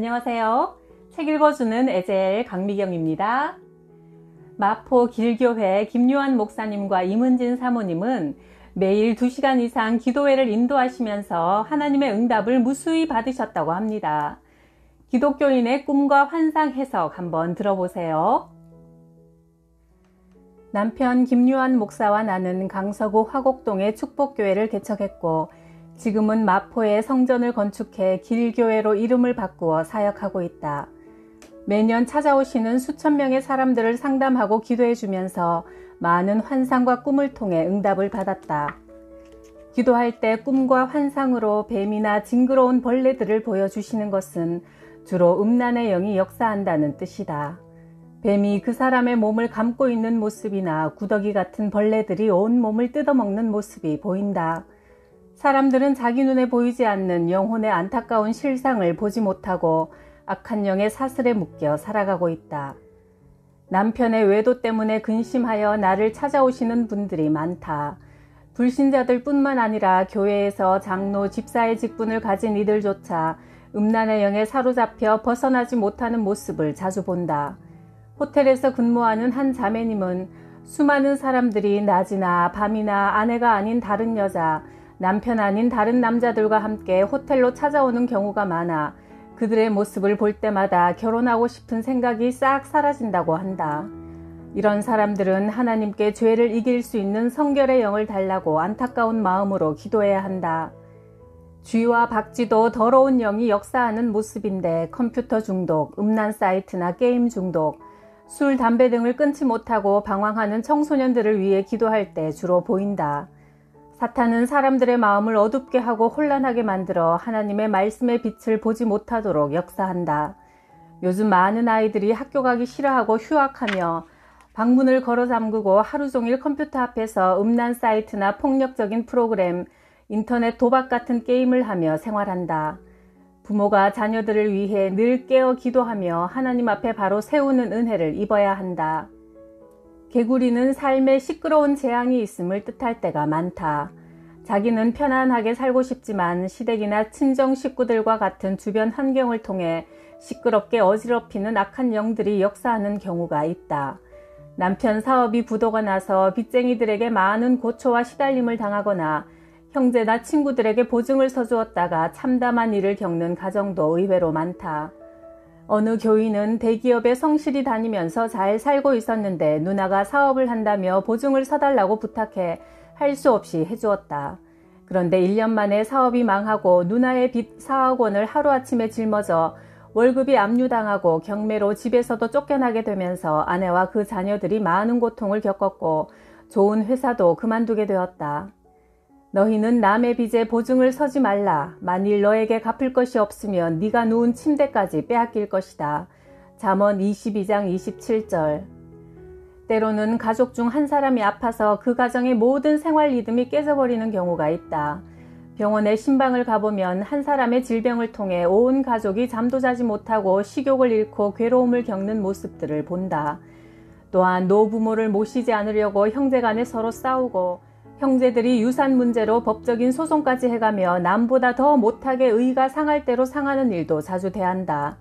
안녕하세요. 책 읽어주는 에젤 강미경입니다. 마포 길교회 김요한 목사님과 임은진 사모님은 매일 2시간 이상 기도회를 인도하시면서 하나님의 응답을 무수히 받으셨다고 합니다. 기독교인의 꿈과 환상 해석 한번 들어보세요. 남편 김요한 목사와 나는 강서구 화곡동의 축복교회를 개척했고 지금은 마포에 성전을 건축해 길교회로 이름을 바꾸어 사역하고 있다. 매년 찾아오시는 수천 명의 사람들을 상담하고 기도해 주면서 많은 환상과 꿈을 통해 응답을 받았다. 기도할 때 꿈과 환상으로 뱀이나 징그러운 벌레들을 보여주시는 것은 주로 음란의 영이 역사한다는 뜻이다. 뱀이 그 사람의 몸을 감고 있는 모습이나 구더기 같은 벌레들이 온 몸을 뜯어먹는 모습이 보인다. 사람들은 자기 눈에 보이지 않는 영혼의 안타까운 실상을 보지 못하고 악한 영의 사슬에 묶여 살아가고 있다. 남편의 외도 때문에 근심하여 나를 찾아오시는 분들이 많다. 불신자들 뿐만 아니라 교회에서 장로, 집사의 직분을 가진 이들조차 음란의 영에 사로잡혀 벗어나지 못하는 모습을 자주 본다. 호텔에서 근무하는 한 자매님은 수많은 사람들이 낮이나 밤이나 아내가 아닌 다른 여자, 남편 아닌 다른 남자들과 함께 호텔로 찾아오는 경우가 많아 그들의 모습을 볼 때마다 결혼하고 싶은 생각이 싹 사라진다고 한다. 이런 사람들은 하나님께 죄를 이길 수 있는 성결의 영을 달라고 안타까운 마음으로 기도해야 한다. 쥐와 박쥐도 더러운 영이 역사하는 모습인데 컴퓨터 중독, 음란 사이트나 게임 중독, 술, 담배 등을 끊지 못하고 방황하는 청소년들을 위해 기도할 때 주로 보인다. 사탄은 사람들의 마음을 어둡게 하고 혼란하게 만들어 하나님의 말씀의 빛을 보지 못하도록 역사한다. 요즘 많은 아이들이 학교 가기 싫어하고 휴학하며 방문을 걸어 잠그고 하루 종일 컴퓨터 앞에서 음란 사이트나 폭력적인 프로그램, 인터넷 도박 같은 게임을 하며 생활한다. 부모가 자녀들을 위해 늘 깨어 기도하며 하나님 앞에 바로 세우는 은혜를 입어야 한다. 개구리는 삶에 시끄러운 재앙이 있음을 뜻할 때가 많다. 자기는 편안하게 살고 싶지만 시댁이나 친정 식구들과 같은 주변 환경을 통해 시끄럽게 어지럽히는 악한 영들이 역사하는 경우가 있다. 남편 사업이 부도가 나서 빚쟁이들에게 많은 고초와 시달림을 당하거나 형제나 친구들에게 보증을 서주었다가 참담한 일을 겪는 가정도 의외로 많다. 어느 교인은 대기업에 성실히 다니면서 잘 살고 있었는데 누나가 사업을 한다며 보증을 서달라고 부탁해 할 수 없이 해주었다. 그런데 1년 만에 사업이 망하고 누나의 빚 4억 원을 하루아침에 짊어져 월급이 압류당하고 경매로 집에서도 쫓겨나게 되면서 아내와 그 자녀들이 많은 고통을 겪었고 좋은 회사도 그만두게 되었다. 너희는 남의 빚에 보증을 서지 말라. 만일 너에게 갚을 것이 없으면 네가 누운 침대까지 빼앗길 것이다. 잠언 22장 27절. 때로는 가족 중 한 사람이 아파서 그 가정의 모든 생활 리듬이 깨져버리는 경우가 있다. 병원에 신방을 가보면 한 사람의 질병을 통해 온 가족이 잠도 자지 못하고 식욕을 잃고 괴로움을 겪는 모습들을 본다. 또한 노부모를 모시지 않으려고 형제간에 서로 싸우고 형제들이 유산 문제로 법적인 소송까지 해가며 남보다 더 못하게 의가 상할 대로 상하는 일도 자주 대한다.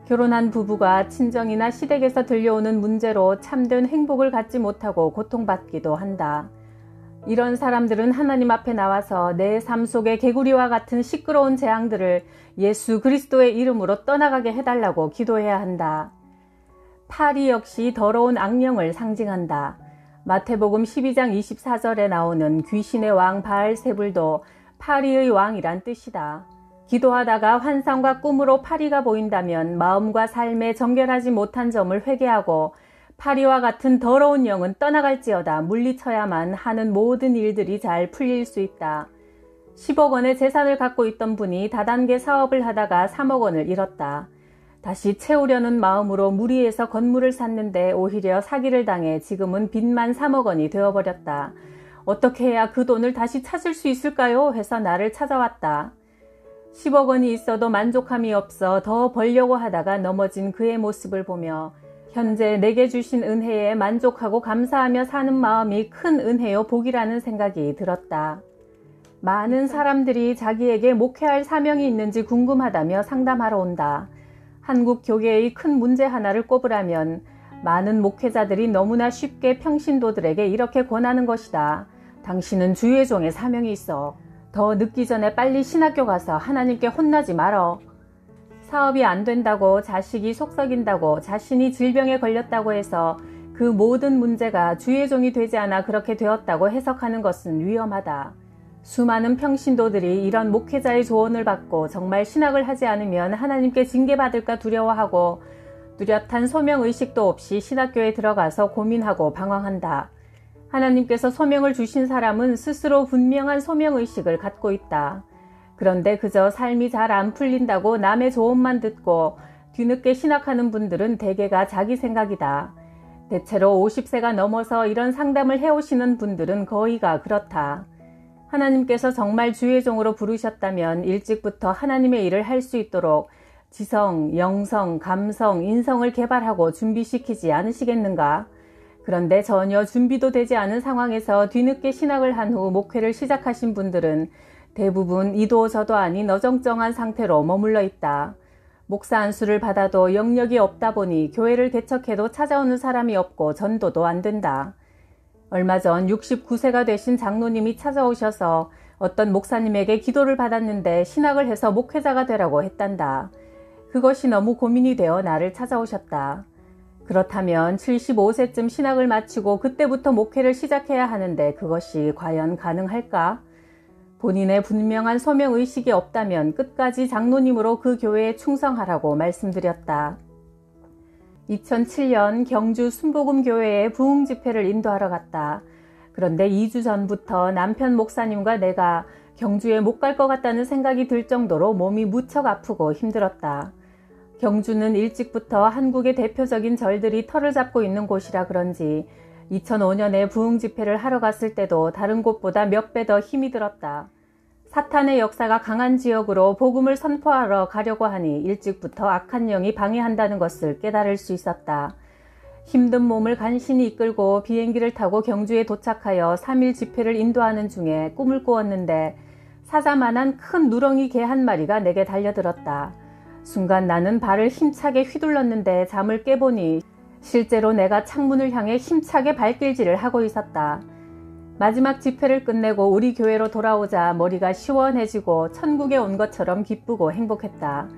결혼한 부부가 친정이나 시댁에서 들려오는 문제로 참된 행복을 갖지 못하고 고통받기도 한다. 이런 사람들은 하나님 앞에 나와서 내 삶 속의 개구리와 같은 시끄러운 재앙들을 예수 그리스도의 이름으로 떠나가게 해달라고 기도해야 한다. 파리 역시 더러운 악령을 상징한다. 마태복음 12장 24절에 나오는 귀신의 왕 바알세불도 파리의 왕이란 뜻이다. 기도하다가 환상과 꿈으로 파리가 보인다면 마음과 삶에 정결하지 못한 점을 회개하고 파리와 같은 더러운 영은 떠나갈지어다 물리쳐야만 하는 모든 일들이 잘 풀릴 수 있다. 10억 원의 재산을 갖고 있던 분이 다단계 사업을 하다가 3억 원을 잃었다. 다시 채우려는 마음으로 무리해서 건물을 샀는데 오히려 사기를 당해 지금은 빚만 3억 원이 되어버렸다. 어떻게 해야 그 돈을 다시 찾을 수 있을까요? 해서 나를 찾아왔다. 10억 원이 있어도 만족함이 없어 더 벌려고 하다가 넘어진 그의 모습을 보며 현재 내게 주신 은혜에 만족하고 감사하며 사는 마음이 큰 은혜요 복이라는 생각이 들었다. 많은 사람들이 자기에게 목회할 사명이 있는지 궁금하다며 상담하러 온다. 한국 교계의 큰 문제 하나를 꼽으라면 많은 목회자들이 너무나 쉽게 평신도들에게 이렇게 권하는 것이다. 당신은 주의 종의 사명이 있어. 더 늦기 전에 빨리 신학교 가서 하나님께 혼나지 말어. 사업이 안 된다고, 자식이 속썩인다고, 자신이 질병에 걸렸다고 해서 그 모든 문제가 주의 종이 되지 않아 그렇게 되었다고 해석하는 것은 위험하다. 수많은 평신도들이 이런 목회자의 조언을 받고 정말 신학을 하지 않으면 하나님께 징계받을까 두려워하고 뚜렷한 소명의식도 없이 신학교에 들어가서 고민하고 방황한다. 하나님께서 소명을 주신 사람은 스스로 분명한 소명의식을 갖고 있다. 그런데 그저 삶이 잘 안 풀린다고 남의 조언만 듣고 뒤늦게 신학하는 분들은 대개가 자기 생각이다. 대체로 50세가 넘어서 이런 상담을 해오시는 분들은 거의가 그렇다. 하나님께서 정말 주의 종으로 부르셨다면 일찍부터 하나님의 일을 할 수 있도록 지성, 영성, 감성, 인성을 개발하고 준비시키지 않으시겠는가? 그런데 전혀 준비도 되지 않은 상황에서 뒤늦게 신학을 한 후 목회를 시작하신 분들은 대부분 이도 저도 아닌 어정쩡한 상태로 머물러 있다. 목사 안수를 받아도 영역이 없다 보니 교회를 개척해도 찾아오는 사람이 없고 전도도 안 된다. 얼마 전 69세가 되신 장로님이 찾아오셔서 어떤 목사님에게 기도를 받았는데 신학을 해서 목회자가 되라고 했단다. 그것이 너무 고민이 되어 나를 찾아오셨다. 그렇다면 75세쯤 신학을 마치고 그때부터 목회를 시작해야 하는데 그것이 과연 가능할까? 본인의 분명한 소명의식이 없다면 끝까지 장로님으로 그 교회에 충성하라고 말씀드렸다. 2007년 경주 순복음교회에 부흥집회를 인도하러 갔다. 그런데 2주 전부터 남편 목사님과 내가 경주에 못 갈 것 같다는 생각이 들 정도로 몸이 무척 아프고 힘들었다. 경주는 일찍부터 한국의 대표적인 절들이 터를 잡고 있는 곳이라 그런지 2005년에 부흥집회를 하러 갔을 때도 다른 곳보다 몇 배 더 힘이 들었다. 사탄의 역사가 강한 지역으로 복음을 선포하러 가려고 하니 일찍부터 악한 영이 방해한다는 것을 깨달을 수 있었다. 힘든 몸을 간신히 이끌고 비행기를 타고 경주에 도착하여 3일 집회를 인도하는 중에 꿈을 꾸었는데 사자만한 큰 누렁이 개 한 마리가 내게 달려들었다. 순간 나는 발을 힘차게 휘둘렀는데 잠을 깨보니 실제로 내가 창문을 향해 힘차게 발길질을 하고 있었다. 마지막 집회를 끝내고 우리 교회로 돌아오자 머리가 시원해지고 천국에 온 것처럼 기쁘고 행복했다.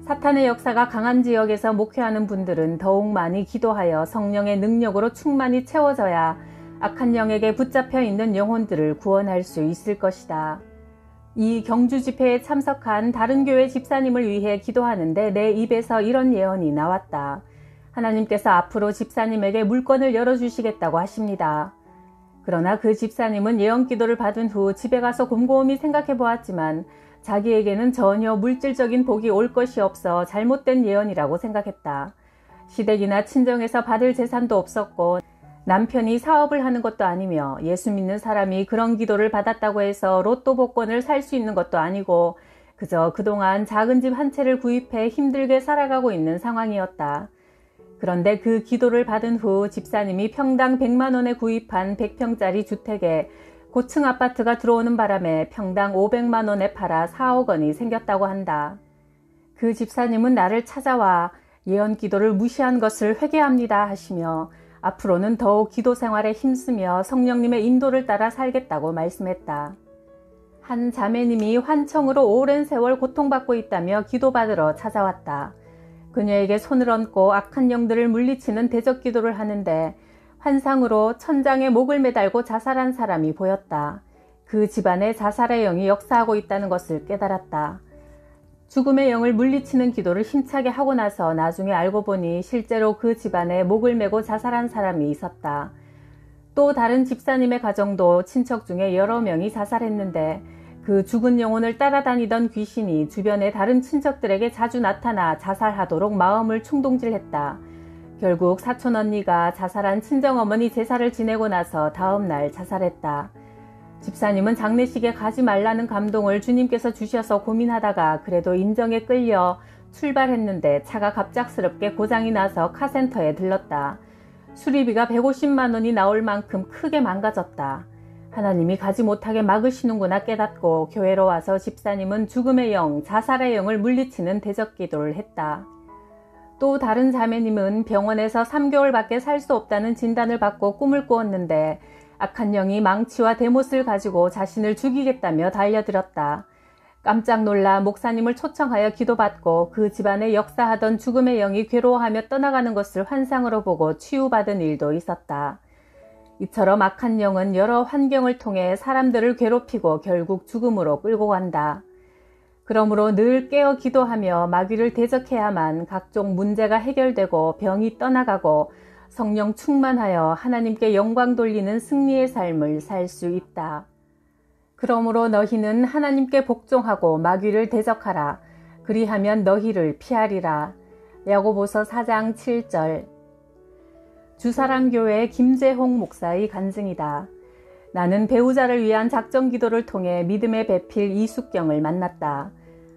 사탄의 역사가 강한 지역에서 목회하는 분들은 더욱 많이 기도하여 성령의 능력으로 충만히 채워져야 악한 영에게 붙잡혀 있는 영혼들을 구원할 수 있을 것이다. 이 경주 집회에 참석한 다른 교회 집사님을 위해 기도하는데 내 입에서 이런 예언이 나왔다. 하나님께서 앞으로 집사님에게 물건을 열어주시겠다고 하십니다. 그러나 그 집사님은 예언 기도를 받은 후 집에 가서 곰곰이 생각해 보았지만 자기에게는 전혀 물질적인 복이 올 것이 없어 잘못된 예언이라고 생각했다. 시댁이나 친정에서 받을 재산도 없었고 남편이 사업을 하는 것도 아니며 예수 믿는 사람이 그런 기도를 받았다고 해서 로또 복권을 살 수 있는 것도 아니고 그저 그동안 작은 집 한 채를 구입해 힘들게 살아가고 있는 상황이었다. 그런데 그 기도를 받은 후 집사님이 평당 100만 원에 구입한 100평짜리 주택에 고층 아파트가 들어오는 바람에 평당 500만 원에 팔아 4억 원이 생겼다고 한다. 그 집사님은 나를 찾아와 예언 기도를 무시한 것을 회개합니다 하시며 앞으로는 더욱 기도 생활에 힘쓰며 성령님의 인도를 따라 살겠다고 말씀했다. 한 자매님이 환청으로 오랜 세월 고통받고 있다며 기도받으러 찾아왔다. 그녀에게 손을 얹고 악한 영들을 물리치는 대적 기도를 하는데 환상으로 천장에 목을 매달고 자살한 사람이 보였다. 그 집안에 자살의 영이 역사하고 있다는 것을 깨달았다. 죽음의 영을 물리치는 기도를 힘차게 하고 나서 나중에 알고 보니 실제로 그 집안에 목을 메고 자살한 사람이 있었다. 또 다른 집사님의 가정도 친척 중에 여러 명이 자살했는데 그 죽은 영혼을 따라다니던 귀신이 주변의 다른 친척들에게 자주 나타나 자살하도록 마음을 충동질했다. 결국 사촌 언니가 자살한 친정어머니 제사를 지내고 나서 다음 날 자살했다. 집사님은 장례식에 가지 말라는 감동을 주님께서 주셔서 고민하다가 그래도 인정에 끌려 출발했는데 차가 갑작스럽게 고장이 나서 카센터에 들렀다. 수리비가 150만 원이 나올 만큼 크게 망가졌다. 하나님이 가지 못하게 막으시는구나 깨닫고 교회로 와서 집사님은 죽음의 영, 자살의 영을 물리치는 대적 기도를 했다. 또 다른 자매님은 병원에서 3개월밖에 살 수 없다는 진단을 받고 꿈을 꾸었는데 악한 영이 망치와 대못을 가지고 자신을 죽이겠다며 달려들었다. 깜짝 놀라 목사님을 초청하여 기도받고 그 집안에 역사하던 죽음의 영이 괴로워하며 떠나가는 것을 환상으로 보고 치유받은 일도 있었다. 이처럼 악한 영은 여러 환경을 통해 사람들을 괴롭히고 결국 죽음으로 끌고 간다. 그러므로 늘 깨어 기도하며 마귀를 대적해야만 각종 문제가 해결되고 병이 떠나가고 성령 충만하여 하나님께 영광 돌리는 승리의 삶을 살 수 있다. 그러므로 너희는 하나님께 복종하고 마귀를 대적하라. 그리하면 너희를 피하리라. 야고보서 4장 7절. 주사랑교회 김재홍 목사의 간증이다. 나는 배우자를 위한 작정기도를 통해 믿음의 배필 이숙경을 만났다.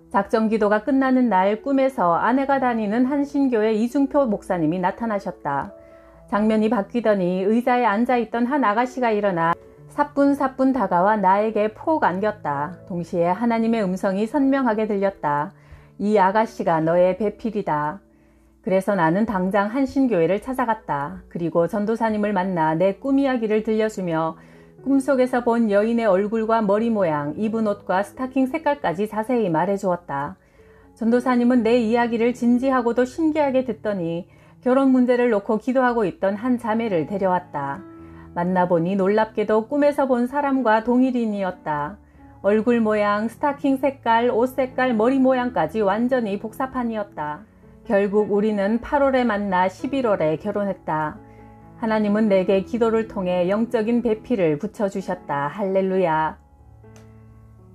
작정기도가 끝나는 날 꿈에서 아내가 다니는 한신교회 이중표 목사님이 나타나셨다. 장면이 바뀌더니 의자에 앉아있던 한 아가씨가 일어나 사뿐사뿐 다가와 나에게 폭 안겼다. 동시에 하나님의 음성이 선명하게 들렸다. 이 아가씨가 너의 배필이다. 그래서 나는 당장 한신교회를 찾아갔다. 그리고 전도사님을 만나 내 꿈 이야기를 들려주며 꿈속에서 본 여인의 얼굴과 머리 모양, 입은 옷과 스타킹 색깔까지 자세히 말해주었다. 전도사님은 내 이야기를 진지하고도 신기하게 듣더니 결혼 문제를 놓고 기도하고 있던 한 자매를 데려왔다. 만나보니 놀랍게도 꿈에서 본 사람과 동일인이었다. 얼굴 모양, 스타킹 색깔, 옷 색깔, 머리 모양까지 완전히 복사판이었다. 결국 우리는 8월에 만나 11월에 결혼했다. 하나님은 내게 기도를 통해 영적인 배필을 붙여주셨다. 할렐루야.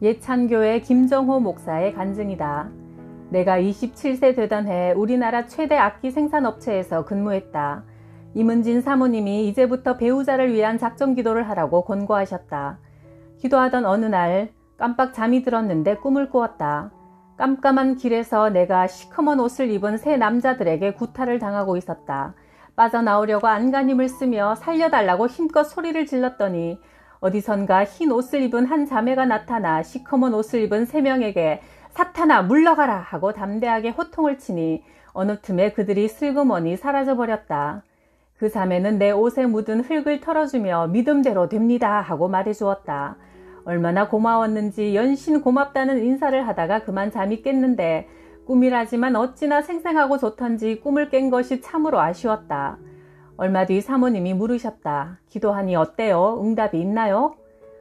예찬교회 김정호 목사의 간증이다. 내가 27세 되던 해 우리나라 최대 악기 생산업체에서 근무했다. 임은진 사모님이 이제부터 배우자를 위한 작정기도를 하라고 권고하셨다. 기도하던 어느 날 깜빡 잠이 들었는데 꿈을 꾸었다. 깜깜한 길에서 내가 시커먼 옷을 입은 세 남자들에게 구타를 당하고 있었다. 빠져나오려고 안간힘을 쓰며 살려달라고 힘껏 소리를 질렀더니 어디선가 흰 옷을 입은 한 자매가 나타나 시커먼 옷을 입은 세 명에게 사탄아 물러가라 하고 담대하게 호통을 치니 어느 틈에 그들이 슬그머니 사라져버렸다. 그 자매는 내 옷에 묻은 흙을 털어주며 믿음대로 됩니다 하고 말해주었다. 얼마나 고마웠는지 연신 고맙다는 인사를 하다가 그만 잠이 깼는데 꿈이라지만 어찌나 생생하고 좋던지 꿈을 깬 것이 참으로 아쉬웠다. 얼마 뒤 사모님이 물으셨다. 기도하니 어때요? 응답이 있나요?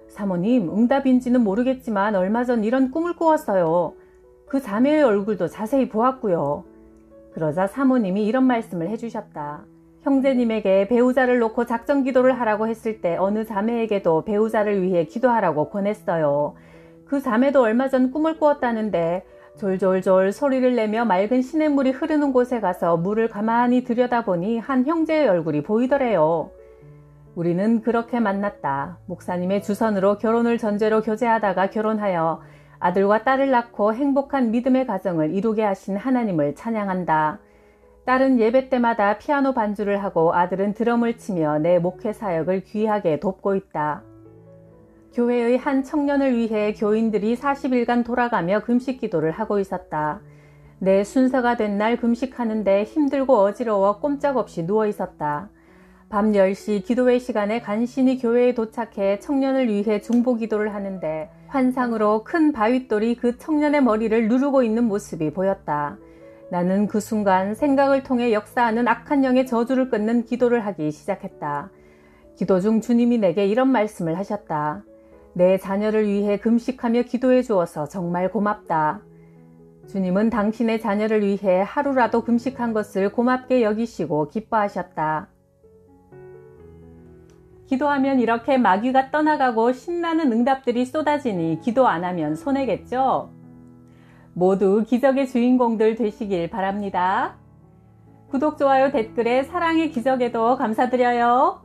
사모님, 응답인지는 모르겠지만 얼마 전 이런 꿈을 꾸었어요. 그 자매의 얼굴도 자세히 보았고요. 그러자 사모님이 이런 말씀을 해주셨다. 형제님에게 배우자를 놓고 작정기도를 하라고 했을 때 어느 자매에게도 배우자를 위해 기도하라고 권했어요. 그 자매도 얼마 전 꿈을 꾸었다는데 졸졸졸 소리를 내며 맑은 시냇물이 흐르는 곳에 가서 물을 가만히 들여다보니 한 형제의 얼굴이 보이더래요. 우리는 그렇게 만났다. 목사님의 주선으로 결혼을 전제로 교제하다가 결혼하여 아들과 딸을 낳고 행복한 믿음의 가정을 이루게 하신 하나님을 찬양한다. 딸은 예배 때마다 피아노 반주를 하고 아들은 드럼을 치며 내 목회 사역을 귀하게 돕고 있다. 교회의 한 청년을 위해 교인들이 40일간 돌아가며 금식 기도를 하고 있었다. 내 순서가 된 날 금식하는데 힘들고 어지러워 꼼짝없이 누워 있었다. 밤 10시 기도회 시간에 간신히 교회에 도착해 청년을 위해 중보 기도를 하는데 환상으로 큰 바윗돌이 그 청년의 머리를 누르고 있는 모습이 보였다. 나는 그 순간 생각을 통해 역사하는 악한 영의 저주를 끊는 기도를 하기 시작했다. 기도 중 주님이 내게 이런 말씀을 하셨다. 내 자녀를 위해 금식하며 기도해 주어서 정말 고맙다. 주님은 당신의 자녀를 위해 하루라도 금식한 것을 고맙게 여기시고 기뻐하셨다. 기도하면 이렇게 마귀가 떠나가고 신나는 응답들이 쏟아지니 기도 안 하면 손해겠죠? 모두 기적의 주인공들 되시길 바랍니다. 구독, 좋아요, 댓글에 사랑의 기적에도 감사드려요.